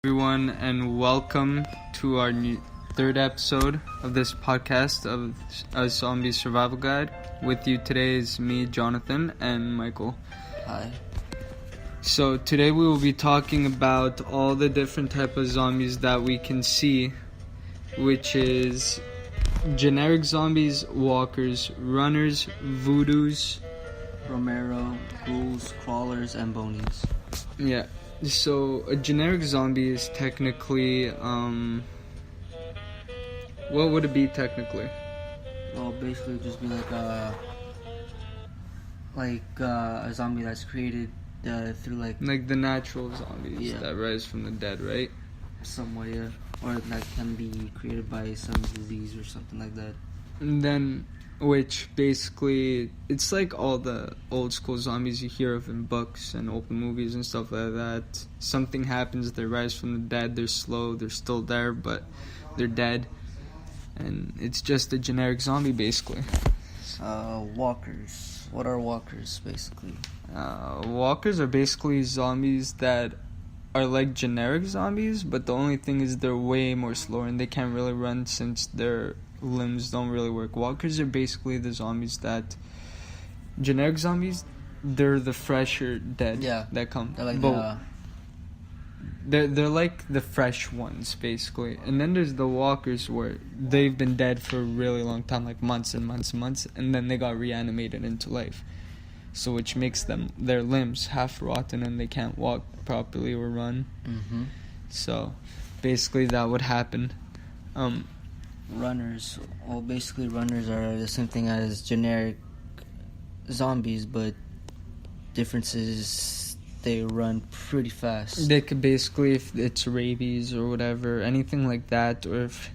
Everyone, and welcome to our third episode of this podcast of a Zombie Survival Guide. With you today is me, Jonathan, and Michael. Hi. So today we will be talking about all the different type of zombies that we can see, which is generic zombies, walkers, runners, voodoos, Romero, ghouls, crawlers, and bonies. Yeah. So a generic zombie is technically, what would it be technically? Well, basically just be like a zombie that's created through like the natural zombies Yeah. that rise from the dead, right? some way, or that can be created by some disease or something like that. And then, which basically, it's like all the old school zombies you hear of in books and old movies and stuff like that. Something happens, they rise from the dead, they're slow, they're still there, but they're dead. And it's just a generic zombie, basically. Walkers. What are walkers, basically? Walkers are basically zombies that are like generic zombies, but the only thing is they're way more slower and they can't really run since their limbs don't really work. Walkers are basically the zombies that... Generic zombies, they're the fresher dead that come. They're like They're like the fresh ones, basically. And then there's the walkers where they've been dead for a really long time, like months and months and months, and then they got reanimated into life. So which makes their limbs half rotten and they can't walk properly or run. Mm-hmm. So basically that would happen. Runners. Well, basically runners are the same thing as generic zombies, but difference is they run pretty fast. They could basically, if it's rabies or whatever, anything like that, or if...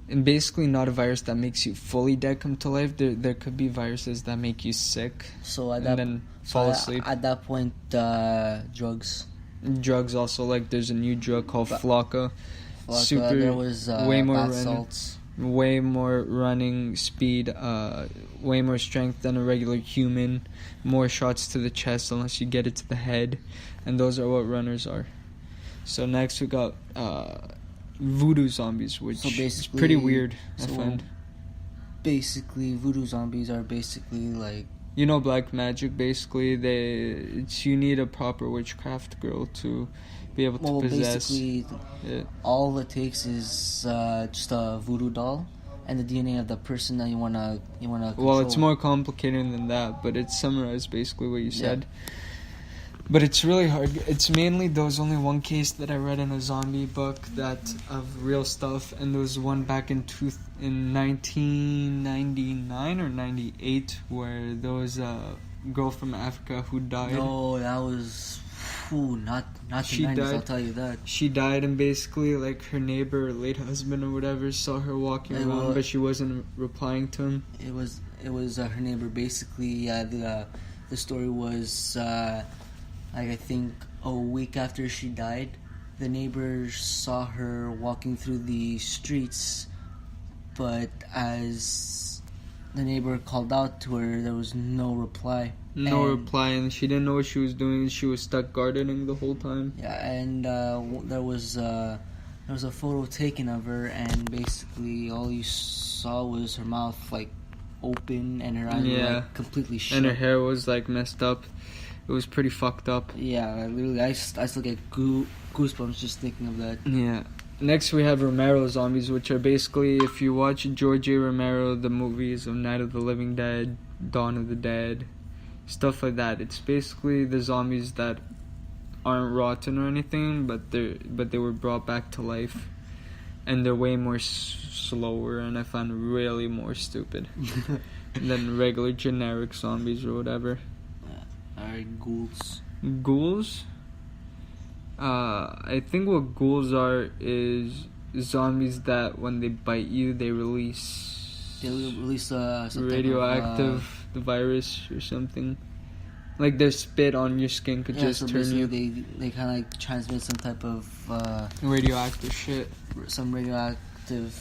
And basically not a virus that makes you fully dead come to life. There could be viruses that make you sick then fall asleep. At that point, drugs. Drugs also, like there's a new drug called Flocka. Super, there was way more bath running, salts. way more running speed, way more strength than a regular human, more shots to the chest unless you get it to the head, and those are what runners are. So next we got voodoo zombies, which is pretty weird, I find. Basically, voodoo zombies are basically like... You know, black magic, basically, you need a proper witchcraft girl to be able to possess. Basically, all it takes is just a voodoo doll and the DNA of the person that you wanna control. Well, it's more complicated than that, but it's summarized basically what you said. But it's really hard. It's mainly there was only one case that I read in a zombie book of real stuff, and there was one back in 1999 or 98 where there was a girl from Africa who died. No, that was not the 90s, I'll tell you that. She died, and basically like her neighbor or late husband or whatever saw her walking around, but she wasn't replying to him. It was her neighbor. Basically, the story was I think a week after she died, the neighbors saw her walking through the streets, but as the neighbor called out to her, there was no reply. And she didn't know what she was doing. She was stuck gardening the whole time. Yeah, and there was a photo taken of her, and basically all you saw was her mouth like open and her eyes were like completely shut. And her hair was like messed up. It was pretty fucked up. Yeah, literally, I still get goosebumps just thinking of that. Yeah. Next we have Romero zombies, which are basically, if you watch George A. Romero, the movies of Night of the Living Dead, Dawn of the Dead, stuff like that. It's basically the zombies that aren't rotten or anything, but they were brought back to life, and they're way more slower, and I find really more stupid than regular generic zombies or whatever. Alright, ghouls. Ghouls? I think what ghouls are is zombies that when they bite you, they release... some radioactive, type of, the virus or something. Like their spit on your skin could just turn you... They kind of like transmit some type of... radioactive shit. Some radioactive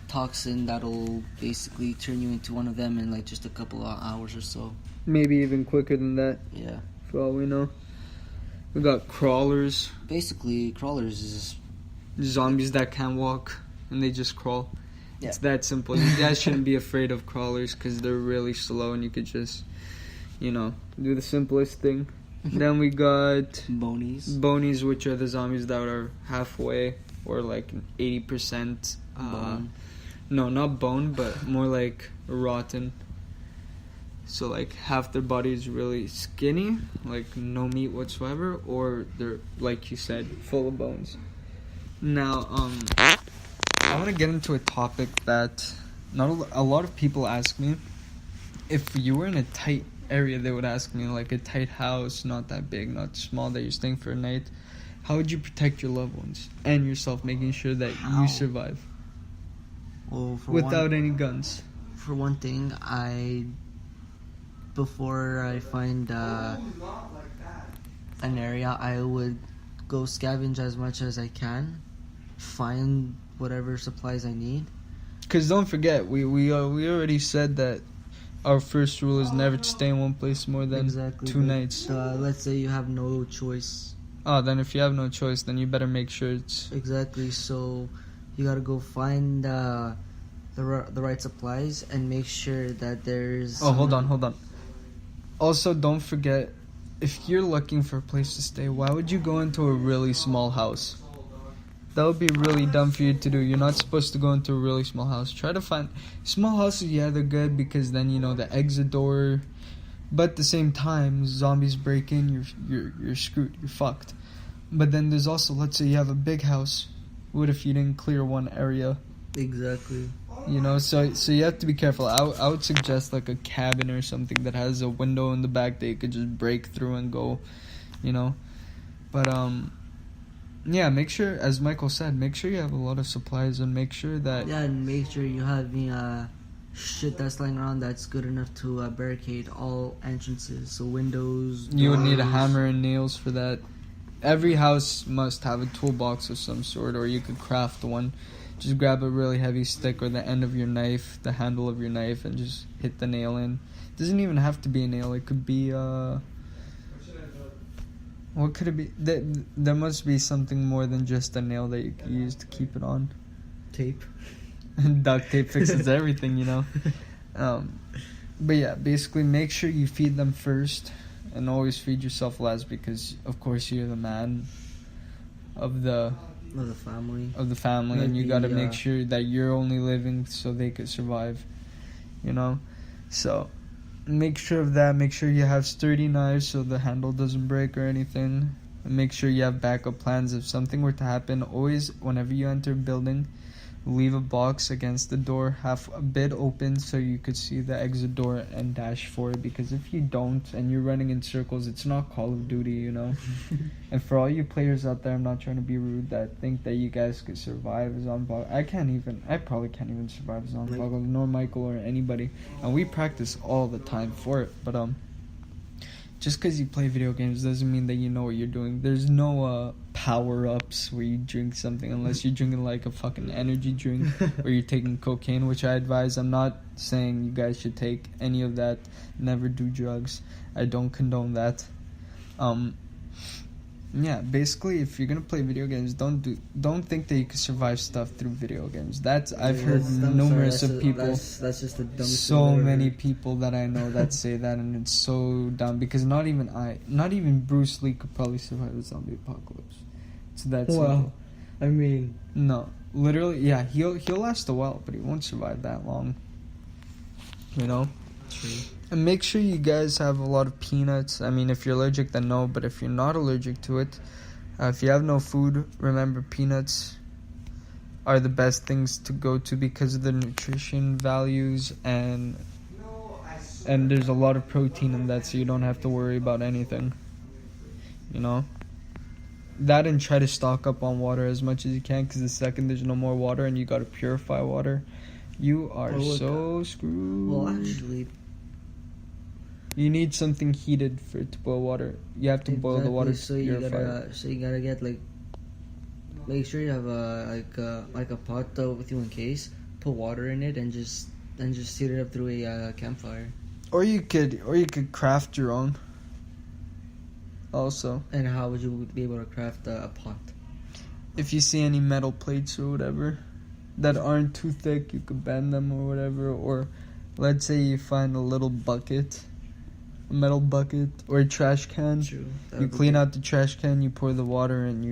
toxin that'll basically turn you into one of them in like just a couple of hours or so. Maybe even quicker than that. Yeah. For all we know. We got crawlers. Basically, crawlers is Zombies that can't walk and they just crawl. Yeah. It's that simple. You guys shouldn't be afraid of crawlers because they're really slow and you could just, do the simplest thing. Then we got bonies, which are the zombies that are halfway or like 80%. Bone. No, not bone, but more like rotten. So like half their body is really skinny, like no meat whatsoever, or they're, like you said, full of bones. Now, I want to get into a topic that not a lot of people ask me. If you were in a tight area, they would ask me, like a tight house, not that big, not small, that you're staying for a night, how would you protect your loved ones and yourself, making sure that you survive? Well, without any guns. For one thing, before I find an area, I would go scavenge as much as I can, find whatever supplies I need. Because don't forget, we already said that our first rule is never to stay in one place more than 2 nights. Let's say you have no choice. Oh, then if you have no choice, then you better make sure it's... Exactly, so you gotta go find the right supplies and make sure that there's... Oh, hold on. Also, don't forget, if you're looking for a place to stay, why would you go into a really small house? That would be really dumb for you to do. You're not supposed to go into a really small house. Try to find... Small houses, yeah, they're good because then, the exit door... But at the same time, zombies break in, you're screwed, you're fucked. But then there's also, let's say you have a big house. What if you didn't clear one area? Exactly. So you have to be careful. I would suggest like a cabin or something that has a window in the back that you could just break through and go, But yeah, make sure, as Michael said, make sure you have a lot of supplies and make sure that... Yeah, and make sure you have shit that's lying around that's good enough to barricade all entrances, so windows, doors. You would need a hammer and nails for that. Every house must have a toolbox of some sort, or you could craft one. Just grab a really heavy stick or the end of your knife, the handle of your knife, and just hit the nail in. It doesn't even have to be a nail. It could be what could it be? There must be something more than just a nail that you could use to keep it on. Tape. Duct tape fixes everything, But yeah, basically make sure you feed them first and always feed yourself last because, of course, you're the man of the family, and you gotta make sure that you're only living so they could survive, So make sure of that. Make sure you have sturdy knives so the handle doesn't break or anything. And make sure you have backup plans if something were to happen. Always, whenever you enter a building, leave a box against the door, have a bit open so you could see the exit door and dash for it. Because if you don't and you're running in circles, it's not Call of Duty, And for all you players out there, I'm not trying to be rude, that think that you guys could survive a zombie apocalypse. I probably can't even survive a zombie apocalypse, nor Michael or anybody. And we practice all the time for it. But just because you play video games doesn't mean that you know what you're doing. There's no power-ups where you drink something unless you're drinking like a fucking energy drink or you're taking cocaine, which I advise. I'm not saying you guys should take any of that. Never do drugs. I don't condone that. Yeah, basically, if you're gonna play video games, don't think that you can survive stuff through video games. I've heard numerous of people. That's just the dumbest. So many people that I know that say that, and it's so dumb because not even Bruce Lee could probably survive a zombie apocalypse. It's that simple. Well, I mean, no, literally, yeah, he'll last a while, but he won't survive that long. True. And make sure you guys have a lot of peanuts. I mean, if you're allergic, then no. But if you're not allergic to it, if you have no food, remember peanuts are the best things to go to because of the nutrition values and there's a lot of protein in that, so you don't have to worry about anything. That, and try to stock up on water as much as you can, because the second there's no more water and you gotta purify water, you are so screwed. Well, actually, you need something heated for it to boil water. You have to boil the water so to you purify it. So you gotta get make sure you have a pot with you in case. Put water in it and just heat it up through a campfire. Or you could craft your own. also. And how would you be able to craft a pot? If you see any metal plates or whatever that aren't too thick, you could bend them or whatever. Or let's say you find a little bucket, a metal bucket, or a trash can. True. You clean out the trash can, you pour the water, and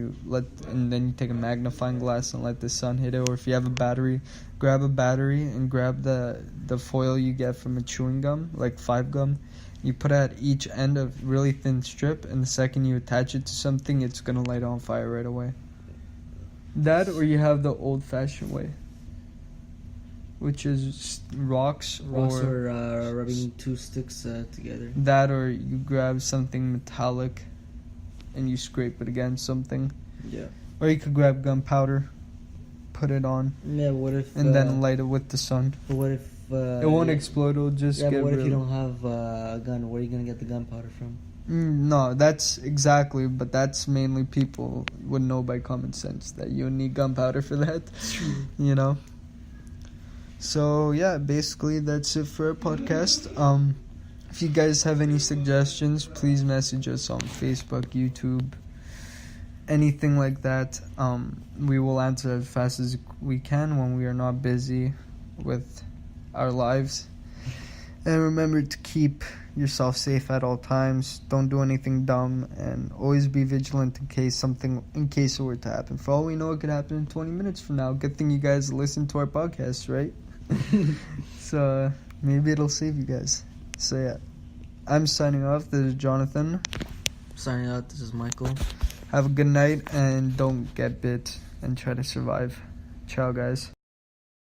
then you take a magnifying glass and let the sun hit it. Or if you have a battery, grab a battery and grab the foil you get from a chewing gum, like 5 gum. You put it at each end of really thin strip, and the second you attach it to something, it's gonna light on fire right away. That, or you have the old-fashioned way, which is rocks or rubbing 2 sticks together. That, or you grab something metallic and you scrape it against something. Yeah. Or you could grab gunpowder, put it on, Yeah, but what if... and then light it with the sun. But what if... it won't explode, it'll just Yeah, get but what if real. you don't have a gun? Where are you going to get the gunpowder from? No, that's exactly, but that's mainly people would know by common sense that you need gunpowder for that, you know? So, yeah, basically that's it for our podcast. If you guys have any suggestions, please message us on Facebook, YouTube, anything like that. We will answer as fast as we can when we are not busy with our lives. And remember to keep yourself safe at all times. Don't do anything dumb, and always be vigilant in case it were to happen. For all we know, it could happen in 20 minutes from now. Good thing you guys listen to our podcast, right? So maybe it'll save you guys. So yeah, I'm signing off. This is Jonathan. Signing out, this is Michael. Have a good night, and don't get bit, and try to survive. Ciao, guys.